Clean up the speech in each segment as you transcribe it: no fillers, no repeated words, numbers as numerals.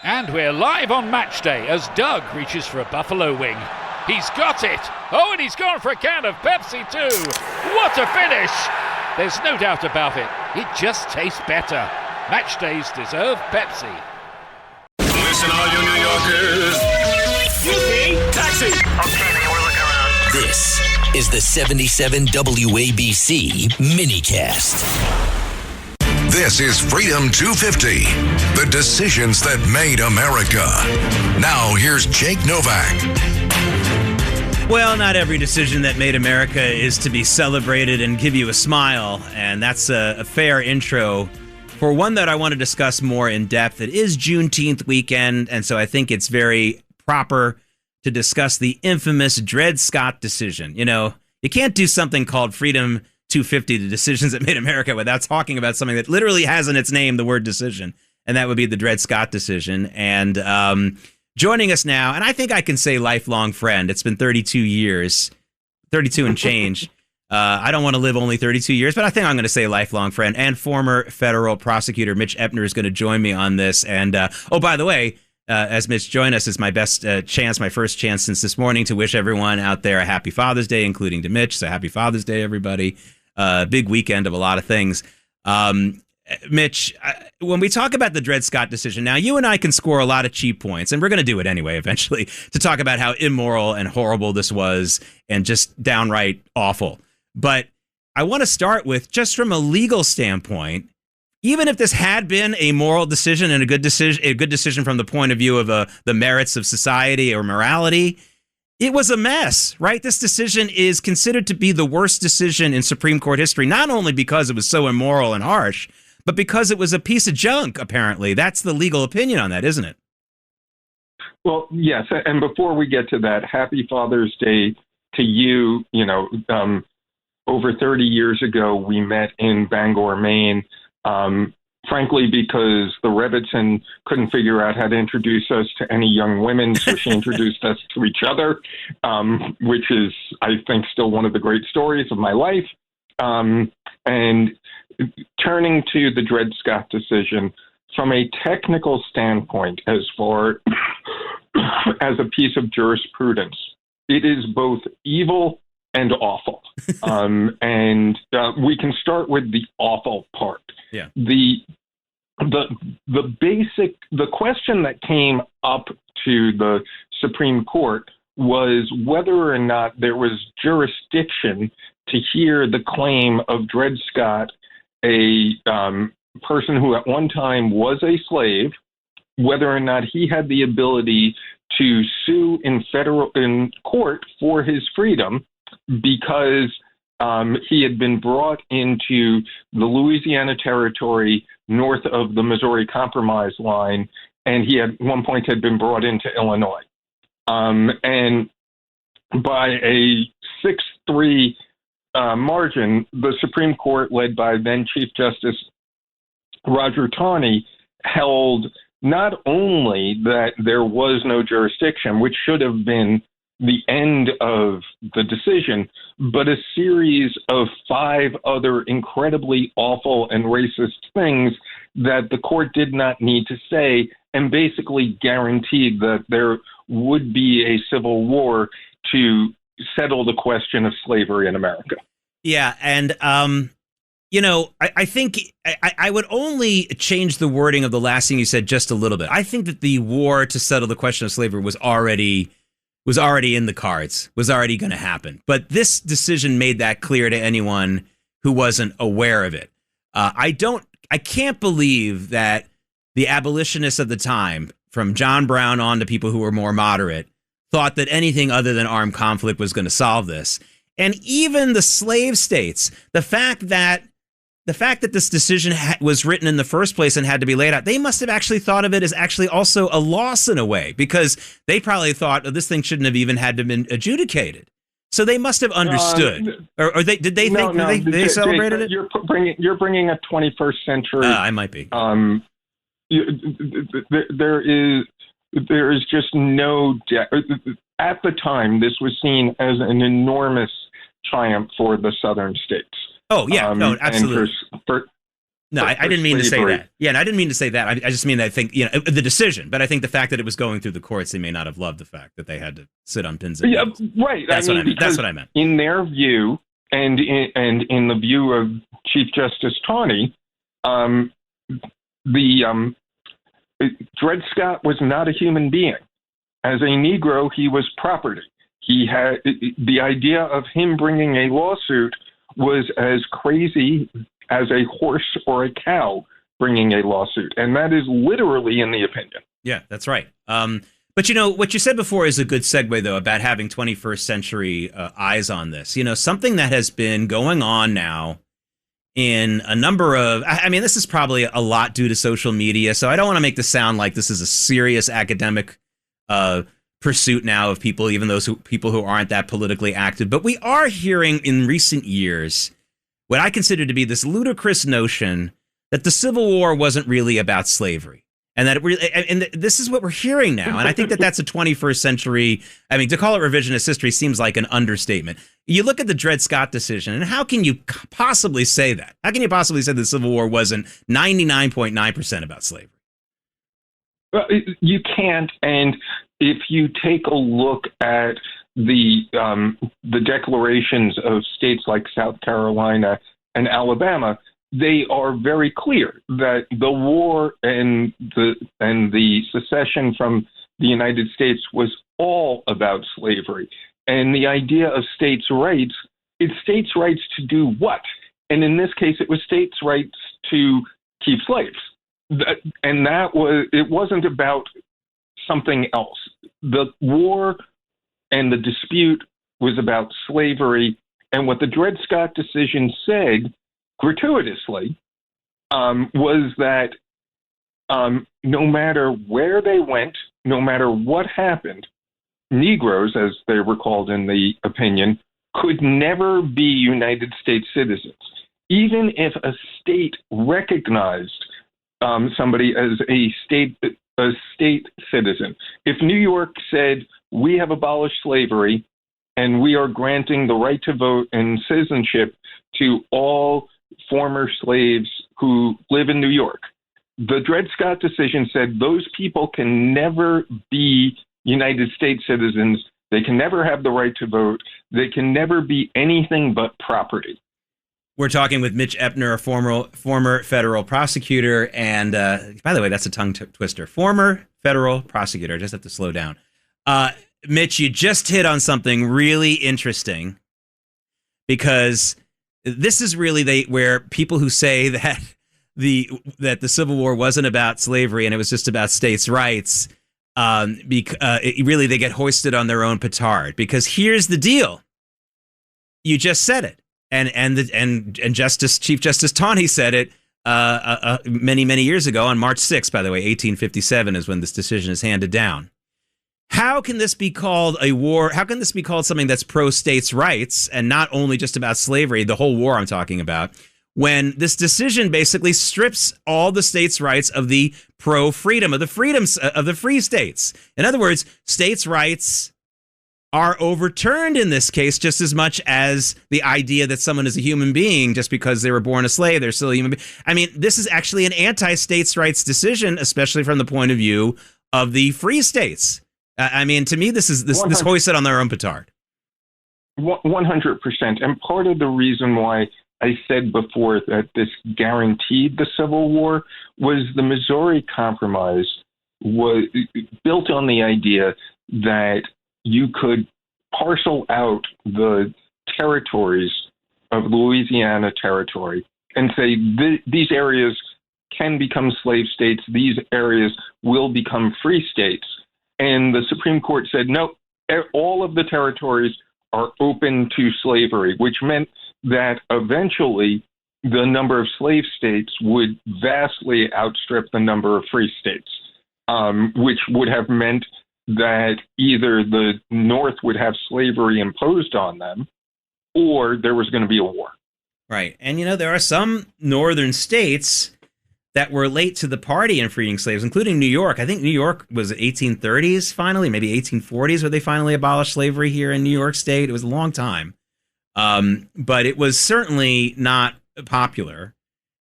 And we're live on match day as Doug reaches for a buffalo wing. He's got it! Oh, and he's gone for a can of Pepsi too! What a finish! There's no doubt about it. It just tastes better. Match days deserve Pepsi. Listen, all you New Yorkers. Excuse me, taxi! Okay, we're looking around. This is the 77 WABC minicast. This is Freedom 250, the decisions that made America. Now, here's Jake Novak. Well, not every decision that made America is to be celebrated and give you a smile, and that's a fair intro for one that I want to discuss more in depth. It is Juneteenth weekend, and so I think it's very proper to discuss the infamous Dred Scott decision. You know, you can't do something called Freedom 250, the decisions that made America, without talking about something that literally has in its name the word decision, and that would be the Dred Scott decision. And joining us now, and I think I can say lifelong friend. It's been 32 years, 32 and change. I don't want to live only 32 years, but I think I'm going to say lifelong friend, and former federal prosecutor Mitch Epner is going to join me on this. And oh, by the way, as Mitch joined us, is my best chance, my first chance since this morning to wish everyone out there a happy Father's Day, including to Mitch. So happy Father's Day, everybody. Big weekend of a lot of things. Mitch, when we talk about the Dred Scott decision, now you and I can score a lot of cheap points, and we're going to do it anyway eventually, to talk about how immoral and horrible this was and just downright awful. But I want to start with, just from a legal standpoint, even if this had been a moral decision and a good decision from the point of view of the merits of society or morality, it was a mess, right? This decision is considered to be the worst decision in Supreme Court history, not only because it was so immoral and harsh, but because it was a piece of junk, apparently. That's the legal opinion on that, isn't it? Well, yes. And before we get to that, happy Father's Day to you. You know, over 30 years ago, we met in Bangor, Maine. Frankly, because the Revitson couldn't figure out how to introduce us to any young women, so she introduced us to each other, which is, I think, still one of the great stories of my life. And turning to the Dred Scott decision, from a technical standpoint, as far as a piece of jurisprudence, it is both evil and awful. And we can start with the awful part. Yeah. The question that came up to the Supreme Court was whether or not there was jurisdiction to hear the claim of Dred Scott, a person who at one time was a slave, whether or not he had the ability to sue in court for his freedom, because he had been brought into the Louisiana Territory north of the Missouri Compromise line, and he at one point had been brought into Illinois. And by a 6-3 margin, the Supreme Court, led by then Chief Justice Roger Taney, held not only that there was no jurisdiction, which should have been the end of the decision, but a series of 5 other incredibly awful and racist things that the court did not need to say, and basically guaranteed that there would be a civil war to settle the question of slavery in America. Yeah, and you know, I think I would only change the wording of the last thing you said just a little bit. I think that the war to settle the question of slavery was already in the cards, was already going to happen. But this decision made that clear to anyone who wasn't aware of it. I can't believe that the abolitionists of the time, from John Brown on to people who were more moderate, thought that anything other than armed conflict was going to solve this. And even the slave states, the fact that this decision was written in the first place and had to be laid out, they must have actually thought of it as actually also a loss in a way, because they probably thought, oh, this thing shouldn't have even had to been adjudicated. So they must have understood, or they celebrated it. You're bringing a 21st century. I might be. There is just no at the time. This was seen as an enormous triumph for the Southern states. Oh yeah, no, absolutely. No, I didn't mean to say slavery. that. Yeah, and I didn't mean to say that. I just mean that I think, the decision, but I think the fact that it was going through the courts, they may not have loved the fact that they had to sit on pins and needles. Right. That's what I meant. That's what I meant. In their view, and in the view of Chief Justice Taney, Dred Scott was not a human being. As a Negro, he was property. He had the idea of him bringing a lawsuit was as crazy as a horse or a cow bringing a lawsuit, and that is literally in the opinion. Yeah, that's right. But what you said before is a good segue, though, about having 21st century eyes on this. Something that has been going on now in a number of, I mean, this is probably a lot due to social media, so I don't want to make this sound like this is a serious academic pursuit now of people, even those people who aren't that politically active. But we are hearing in recent years what I consider to be this ludicrous notion that the Civil War wasn't really about slavery. And that this is what we're hearing now. And I think that that's a 21st century. I mean, to call it revisionist history seems like an understatement. You look at the Dred Scott decision, and how can you possibly say that? How can you possibly say the Civil War wasn't 99.9% about slavery? Well, you can't. And if you take a look at the declarations of states like South Carolina and Alabama, they are very clear that the war and the secession from the United States was all about slavery. And the idea of states' rights, it's states' rights to do what? And in this case, it was states' rights to keep slaves. And it wasn't about something else. The war and the dispute was about slavery. And what the Dred Scott decision said, gratuitously, was that no matter where they went, no matter what happened, Negroes, as they were called in the opinion, could never be United States citizens. Even if a state recognized somebody as a state citizen. If New York said, we have abolished slavery and we are granting the right to vote and citizenship to all former slaves who live in New York, the Dred Scott decision said those people can never be United States citizens. They can never have the right to vote. They can never be anything but property. We're talking with Mitch Epner, a former federal prosecutor. And by the way, that's a tongue twister. Former federal prosecutor. I just have to slow down. Mitch, you just hit on something really interesting, because this is really where people who say that the Civil War wasn't about slavery and it was just about states' rights, really they get hoisted on their own petard. Because here's the deal: you just said it, and Chief Justice Taney said it many years ago on March 6th. By the way, 1857 is when this decision is handed down. How can this be called a war? How can this be called something that's pro-states' rights and not only just about slavery, the whole war I'm talking about, when this decision basically strips all the states' rights of the pro-freedom, of the freedoms of the free states? In other words, states' rights are overturned in this case just as much as the idea that someone is a human being just because they were born a slave, they're still a human being. I mean, this is actually an anti-states' rights decision, especially from the point of view of the free states. I mean, to me, this hoists it on their own petard. 100%. And part of the reason why I said before that this guaranteed the Civil War was the Missouri Compromise was built on the idea that you could parcel out the territories of Louisiana Territory and say these areas can become slave states, these areas will become free states. And the Supreme Court said, no, all of the territories are open to slavery, which meant that eventually the number of slave states would vastly outstrip the number of free states, which would have meant that either the North would have slavery imposed on them or there was going to be a war. Right. And, there are some northern states that were late to the party in freeing slaves, including New York. I think New York was 1830s finally, maybe 1840s, where they finally abolished slavery here in New York State. It was a long time. But it was certainly not popular.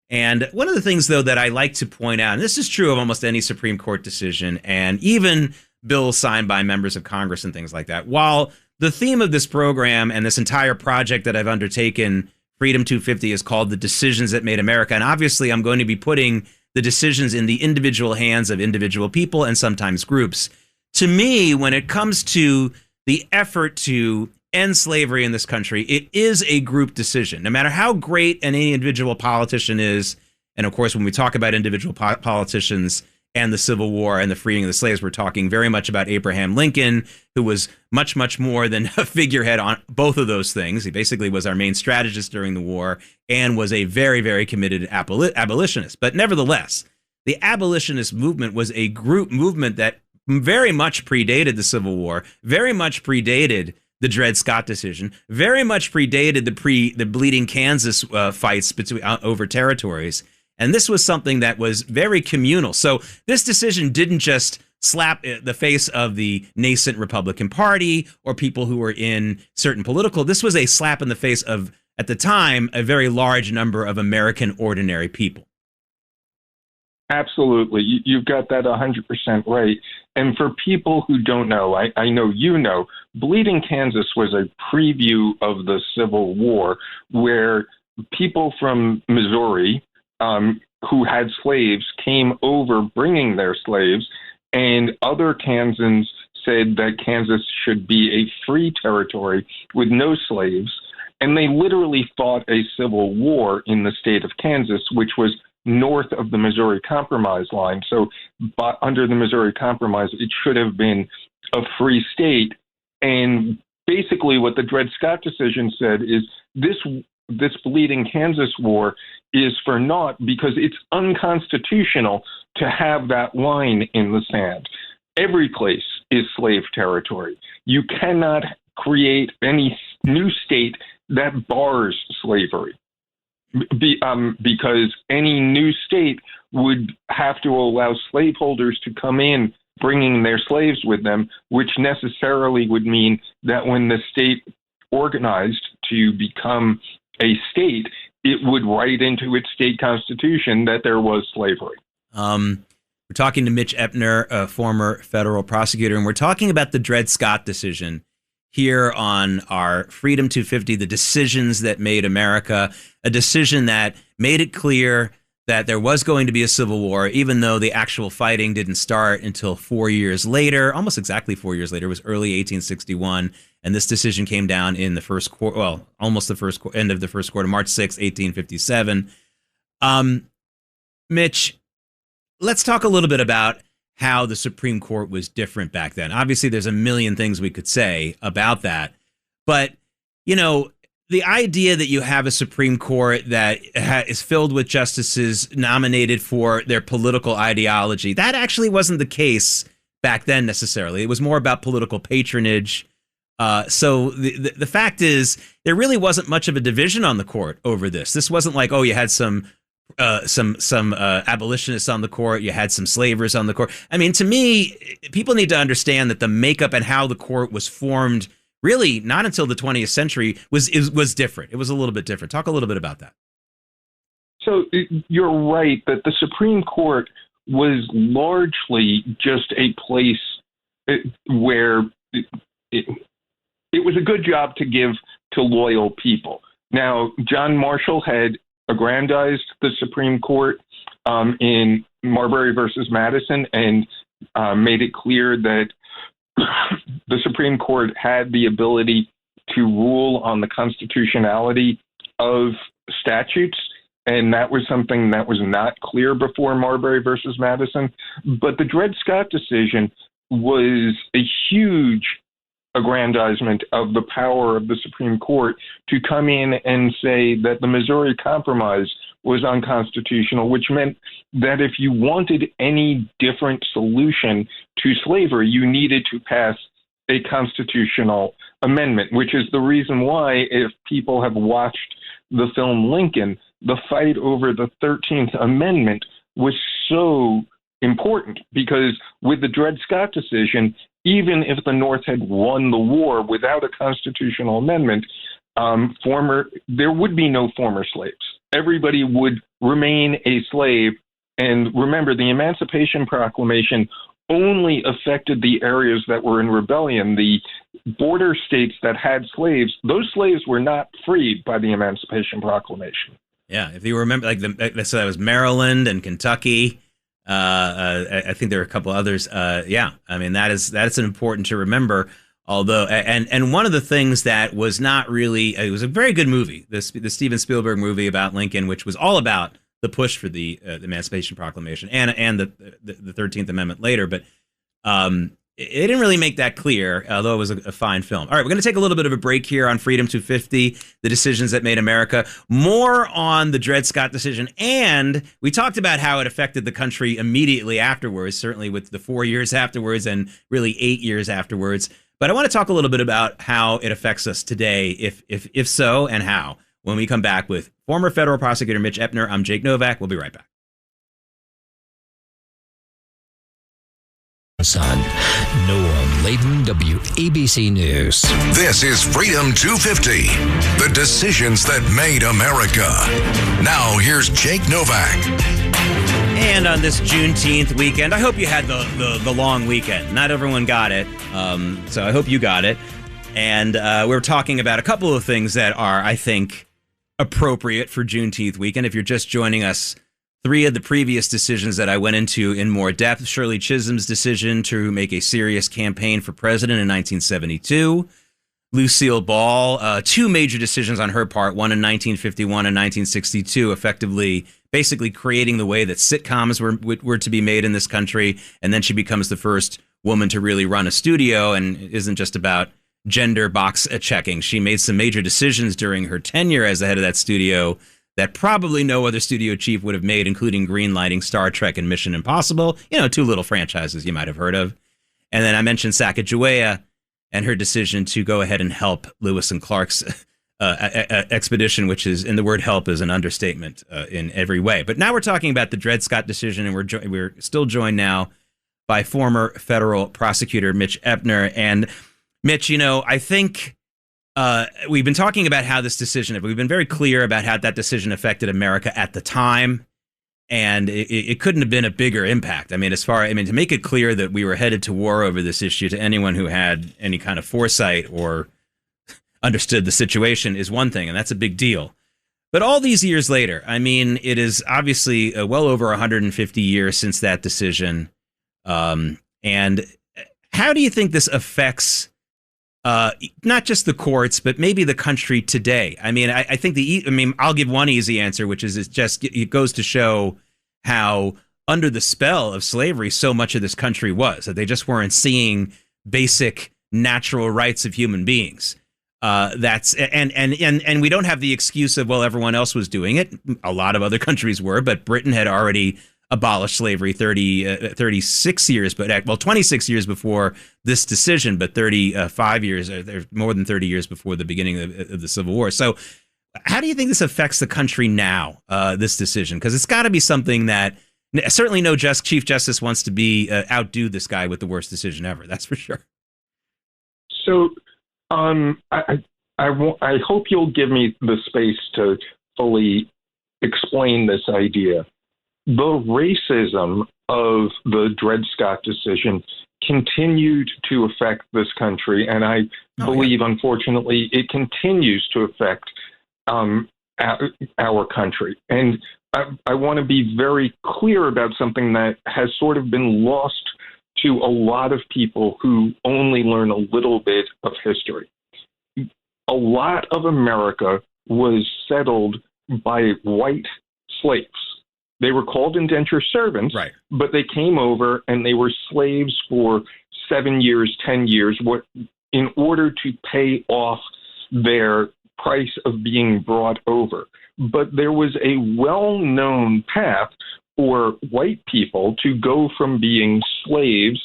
And one of the things, though, that I like to point out, and this is true of almost any Supreme Court decision and even bills signed by members of Congress and things like that, while the theme of this program and this entire project that I've undertaken, Freedom 250, is called The Decisions That Made America. And obviously, I'm going to be putting the decisions in the individual hands of individual people and sometimes groups. To me, when it comes to the effort to end slavery in this country, it is a group decision. No matter how great any individual politician is, and of course, when we talk about individual politicians and the Civil War and the freeing of the slaves, we're talking very much about Abraham Lincoln, who was much, much more than a figurehead on both of those things. He basically was our main strategist during the war and was a very, very committed abolitionist. But nevertheless, the abolitionist movement was a group movement that very much predated the Civil War, very much predated the Dred Scott decision, very much predated the Bleeding Kansas fights over territories. And this was something that was very communal. So this decision didn't just slap the face of the nascent Republican Party or people who were in certain political. This was a slap in the face of, at the time, a very large number of American ordinary people. Absolutely. You've got that 100% right. And for people who don't know, I know you know, Bleeding Kansas was a preview of the Civil War where people from Missouri who had slaves came over bringing their slaves, and other Kansans said that Kansas should be a free territory with no slaves. And they literally fought a civil war in the state of Kansas, which was north of the Missouri Compromise line. So under the Missouri Compromise, it should have been a free state. And basically what the Dred Scott decision said is this Bleeding Kansas war is for naught because it's unconstitutional to have that line in the sand. Every place is slave territory. You cannot create any new state that bars slavery. Because any new state would have to allow slaveholders to come in bringing their slaves with them, which necessarily would mean that when the state organized to become a state, it would write into its state constitution that there was slavery. We're talking to Mitch Epner, a former federal prosecutor, and we're talking about the Dred Scott decision here on our Freedom 250, the decisions that made America, a decision that made it clear that there was going to be a civil war, even though the actual fighting didn't start until 4 years later, almost exactly 4 years later. It was early 1861, and this decision came down in the first quarter, well, almost the first end of the first quarter, March 6, 1857. Mitch, let's talk a little bit about how the Supreme Court was different back then. Obviously, there's a million things we could say about that. But, you know, the idea that you have a Supreme Court that is filled with justices nominated for their political ideology, that actually wasn't the case back then necessarily. It was more about political patronage. So the fact is, there really wasn't much of a division on the court over this. This wasn't like, oh, you had some abolitionists on the court, you had some slavers on the court. I mean, to me, people need to understand that the makeup and how the court was formed really not until the 20th century was different. It was a little bit different. Talk a little bit about that. So you're right that the Supreme Court was largely just a place where it was a good job to give to loyal people. Now, John Marshall had aggrandized the Supreme Court in Marbury versus Madison and made it clear that the Supreme Court had the ability to rule on the constitutionality of statutes, and that was something that was not clear before Marbury versus Madison. But the Dred Scott decision was a huge aggrandizement of the power of the Supreme Court to come in and say that the Missouri Compromise was unconstitutional, which meant that if you wanted any different solution to slavery, you needed to pass a constitutional amendment, which is the reason why, if people have watched the film Lincoln, the fight over the 13th Amendment was so important, because with the Dred Scott decision, even if the North had won the war without a constitutional amendment, there would be no former slaves. everybody would remain a slave. And remember, the Emancipation Proclamation only affected the areas that were in rebellion. The border states that had slaves, those slaves were not freed by the Emancipation Proclamation. Yeah, if you remember, so that was Maryland and Kentucky. I think there are a couple others. Yeah, I mean that's important to remember. Although, and one of the things that was not really, it was a very good movie, the Steven Spielberg movie about Lincoln, which was all about the push for the Emancipation Proclamation and the 13th Amendment later, but it didn't really make that clear, although it was a fine film. All right, we're going to take a little bit of a break here on Freedom 250, the decisions that made America. More on the Dred Scott decision, and we talked about how it affected the country immediately afterwards, certainly with the 4 years afterwards and really 8 years afterwards. But I want to talk a little bit about how it affects us today, if so, and how, when we come back with former federal prosecutor Mitch Epner. I'm Jake Novak. We'll be right back. Son, Noam Laden, WABC News. This is Freedom 250, the decisions that made America. Now, here's Jake Novak. And on this Juneteenth weekend, I hope you had the long weekend. Not everyone got it, so I hope you got it. And we're talking about a couple of things that are, I think, appropriate for Juneteenth weekend. If you're just joining us, 3 of the previous decisions that I went into in more depth: Shirley Chisholm's decision to make a serious campaign for president in 1972. Lucille Ball, 2 major decisions on her part, one in 1951 and 1962, effectively, basically creating the way that sitcoms were to be made in this country. And then she becomes the first woman to really run a studio, and it isn't just about gender box checking. She made some major decisions during her tenure as the head of that studio that probably no other studio chief would have made, including greenlighting Star Trek and Mission Impossible, 2 little franchises you might have heard of. And then I mentioned Sacagawea and her decision to go ahead and help Lewis and Clark's expedition, which is, and the word help is an understatement in every way. But now we're talking about the Dred Scott decision, and we're still joined now by former federal prosecutor Mitch Epner. And Mitch, I think we've been talking about how this decision, we've been very clear about how that decision affected America at the time, and it couldn't have been a bigger impact. I mean, to make it clear that we were headed to war over this issue to anyone who had any kind of foresight or understood the situation is one thing, and that's a big deal. But all these years later, I mean, it is obviously well over 150 years since that decision. And how do you think this affects not just the courts, but maybe the country today? I mean, I think I'll give one easy answer, which is it goes to show how under the spell of slavery so much of this country was, that they just weren't seeing basic natural rights of human beings. And we don't have the excuse of, well, everyone else was doing it. A lot of other countries were, but Britain had already abolished slavery 36 years, but 26 years before this decision, but 35 years, more than 30 years before the beginning of the Civil War. So how do you think this affects the country now, this decision? Because it's got to be something that certainly no Chief Justice wants to outdo this guy with the worst decision ever. That's for sure. So I hope you'll give me the space to fully explain this idea. The racism of the Dred Scott decision continued to affect this country, and I believe, unfortunately, it continues to affect our country. And I want to be very clear about something that has sort of been lost to a lot of people who only learn a little bit of history. A lot of America was settled by white slaves. They were called indentured servants, right, but they came over and they were slaves for 7 years, 10 years, in order to pay off their price of being brought over. But there was a well-known path for white people to go from being slaves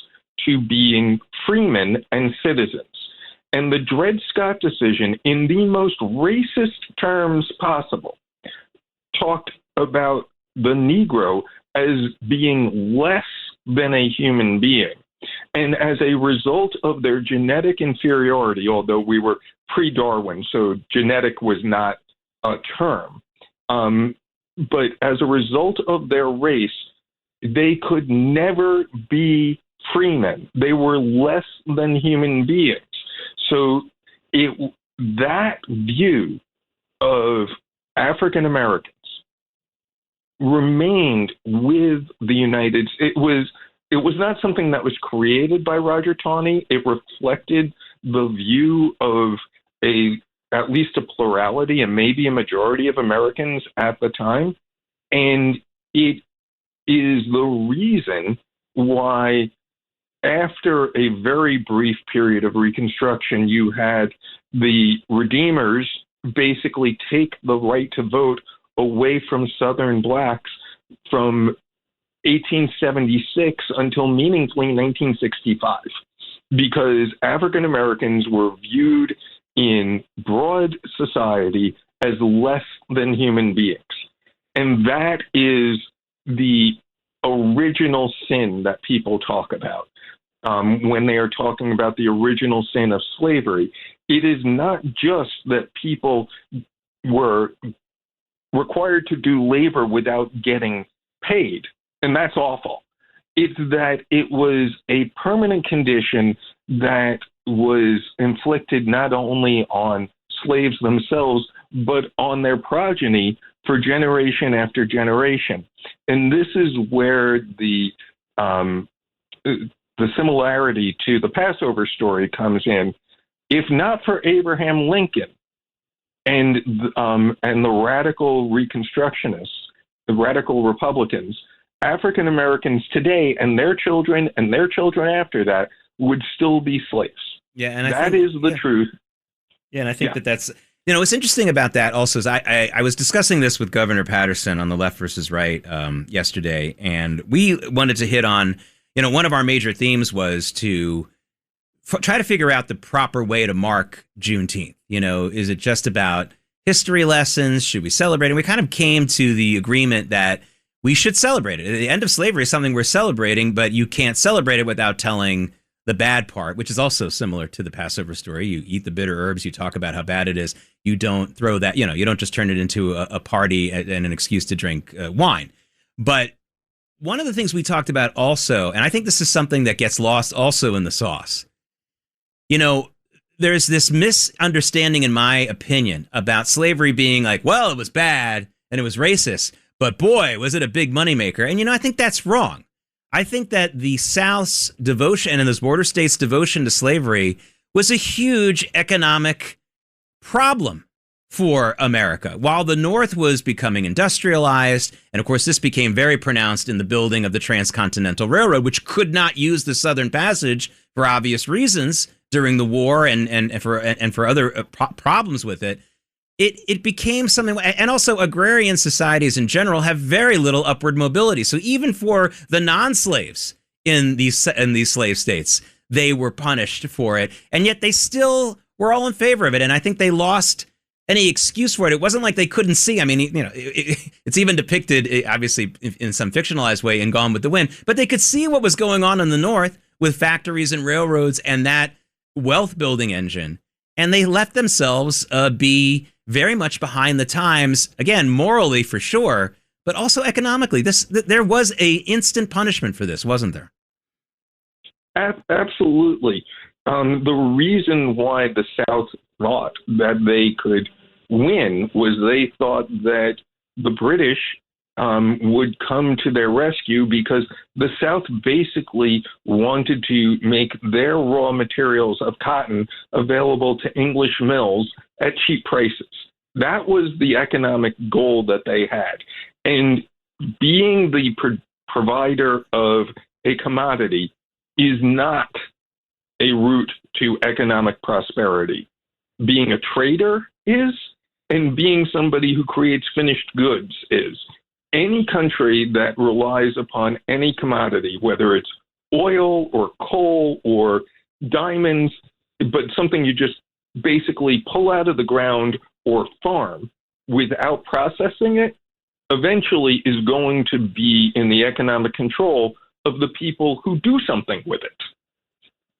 to being freemen and citizens. And the Dred Scott decision, in the most racist terms possible, talked about the Negro as being less than a human being. And as a result of their genetic inferiority, although we were pre-Darwin, so genetic was not a term, But as a result of their race, they could never be free men. They were less than human beings. So that view of African Americans remained with the United States. It was not something that was created by Roger Taney. It reflected the view of at least a plurality and maybe a majority of Americans at the time. And it is the reason why, after a very brief period of Reconstruction, you had the Redeemers basically take the right to vote away from Southern blacks from 1876 until meaningfully 1965, because African Americans were viewed in broad society as less than human beings. And that is the original sin that people talk about when they are talking about the original sin of slavery. It is not just that people were required to do labor without getting paid, and that's awful. It's that it was a permanent condition that was inflicted not only on slaves themselves, but on their progeny for generation after generation. And this is where the similarity to the Passover story comes in. If not for Abraham Lincoln and the radical Reconstructionists, the radical Republicans, African Americans today and their children after that would still be slaves. Yeah, and that is the truth. Yeah, and I think that's, what's interesting about that also is I was discussing this with Governor Patterson on the Left versus Right yesterday, and we wanted to hit on, one of our major themes was to try to figure out the proper way to mark Juneteenth. Is it just about history lessons? Should we celebrate? And we kind of came to the agreement that we should celebrate it. The end of slavery is something we're celebrating, but you can't celebrate it without telling the bad part, which is also similar to the Passover story. You eat the bitter herbs, you talk about how bad it is. You don't throw that, you don't just turn it into a party and an excuse to drink wine. But one of the things we talked about also, and I think this is something that gets lost also in the sauce, there's this misunderstanding, in my opinion, about slavery being like, well, it was bad and it was racist, but boy, was it a big moneymaker. And, I think that's wrong. I think that the South's devotion and those border states' devotion to slavery was a huge economic problem for America. While the North was becoming industrialized, and of course this became very pronounced in the building of the Transcontinental Railroad, which could not use the Southern Passage for obvious reasons during the war and for other problems with it. It became something, and also agrarian societies in general have very little upward mobility. So even for the non-slaves in these slave states, they were punished for it, and yet they still were all in favor of it. And I think they lost any excuse for it. It wasn't like they couldn't see. I mean, it's even depicted, obviously, in some fictionalized way in Gone with the Wind, but they could see what was going on in the North with factories and railroads and that wealth building engine, and they let themselves be very much behind the times, again, morally for sure, but also economically. There was a instant punishment for this, wasn't there? Absolutely. The reason why the South thought that they could win was they thought that the British would come to their rescue, because the South basically wanted to make their raw materials of cotton available to English mills at cheap prices. That was the economic goal that they had. And being the provider of a commodity is not a route to economic prosperity. Being a trader is, and being somebody who creates finished goods is. Any country that relies upon any commodity, whether it's oil or coal or diamonds, but something you just basically pull out of the ground or farm without processing it, eventually is going to be in the economic control of the people who do something with it.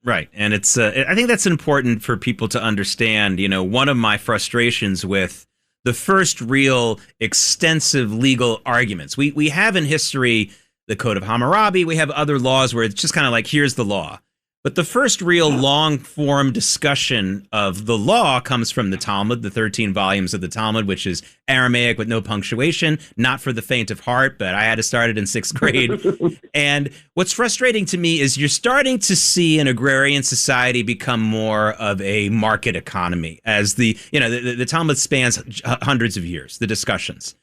Right. And it's I think that's important for people to understand. One of my frustrations with the first real extensive legal arguments. We have in history the Code of Hammurabi. We have other laws where it's just kind of like, here's the law. But the first real long-form discussion of the law comes from the Talmud, the 13 volumes of the Talmud, which is Aramaic with no punctuation, not for the faint of heart, but I had to start it in 6th grade. And what's frustrating to me is you're starting to see an agrarian society become more of a market economy as the Talmud spans hundreds of years, the discussions.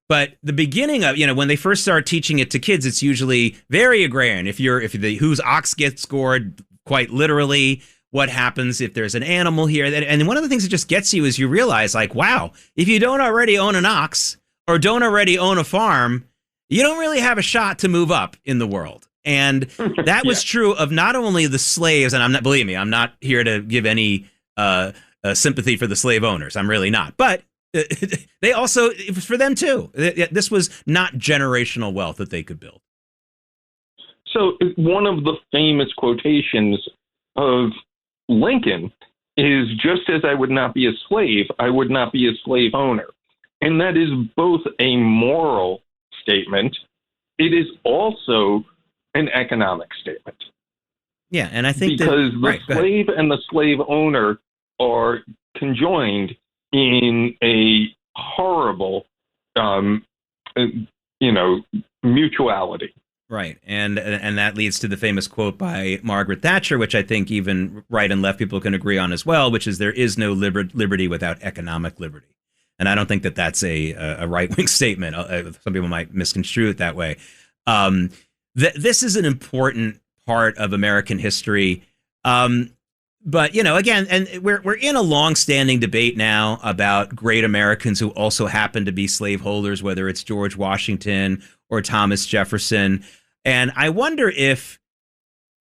But the beginning of, when they first start teaching it to kids, it's usually very agrarian. If whose ox gets gored, quite literally, what happens if there's an animal here. And one of the things that just gets you is you realize, like, wow, if you don't already own an ox or don't already own a farm, you don't really have a shot to move up in the world. And that was true of not only the slaves, and believe me, I'm not here to give any sympathy for the slave owners. I'm really not. But they also, it was for them too. This was not generational wealth that they could build. So one of the famous quotations of Lincoln is, just as I would not be a slave, I would not be a slave owner. And that is both a moral statement. It is also an economic statement. Yeah, and I think because the slave and the slave owner are conjoined in a horrible, mutuality. Right, and that leads to the famous quote by Margaret Thatcher, which I think even right and left people can agree on as well, which is, there is no liberty without economic liberty. And I don't think that that's a right-wing statement. Some people might misconstrue it that way. This is an important part of American history. But, again, and we're in a long-standing debate now about great Americans who also happen to be slaveholders, whether it's George Washington or Thomas Jefferson. And I wonder if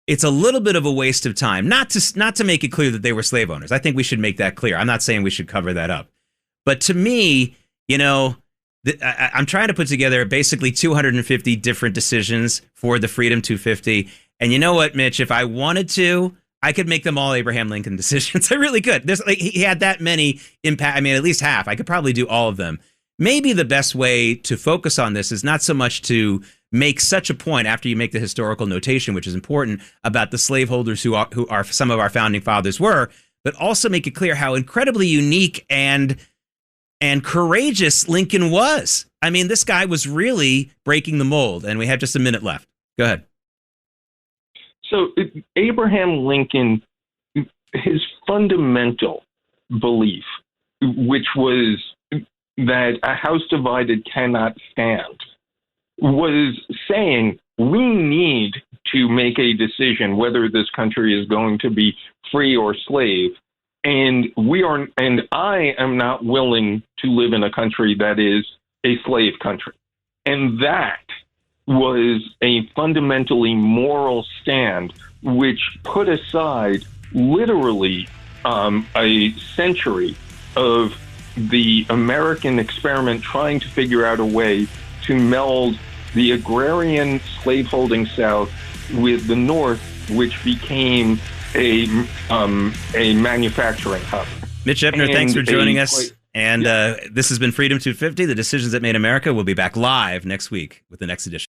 it's a little bit of a waste of time, not to make it clear that they were slave owners. I think we should make that clear. I'm not saying we should cover that up. But to me, I'm trying to put together basically 250 different decisions for the Freedom 250. And you know what, Mitch, if I wanted to, I could make them all Abraham Lincoln decisions. I really could. He had that many impact. I mean, at least half. I could probably do all of them. Maybe the best way to focus on this is not so much to make such a point after you make the historical notation, which is important, about the slaveholders who are some of our founding fathers were, but also make it clear how incredibly unique and courageous Lincoln was. I mean, this guy was really breaking the mold, and we have just a minute left. Go ahead. So Abraham Lincoln, his fundamental belief, which was that a house divided cannot stand, was saying we need to make a decision whether this country is going to be free or slave. And I am not willing to live in a country that is a slave country. And that was a fundamentally moral stand, which put aside literally a century of the American experiment trying to figure out a way to meld the agrarian slaveholding South with the North, which became a manufacturing hub. Mitch Epner, thanks for joining us. And this has been Freedom 250, the decisions that made America. We'll be back live next week with the next edition.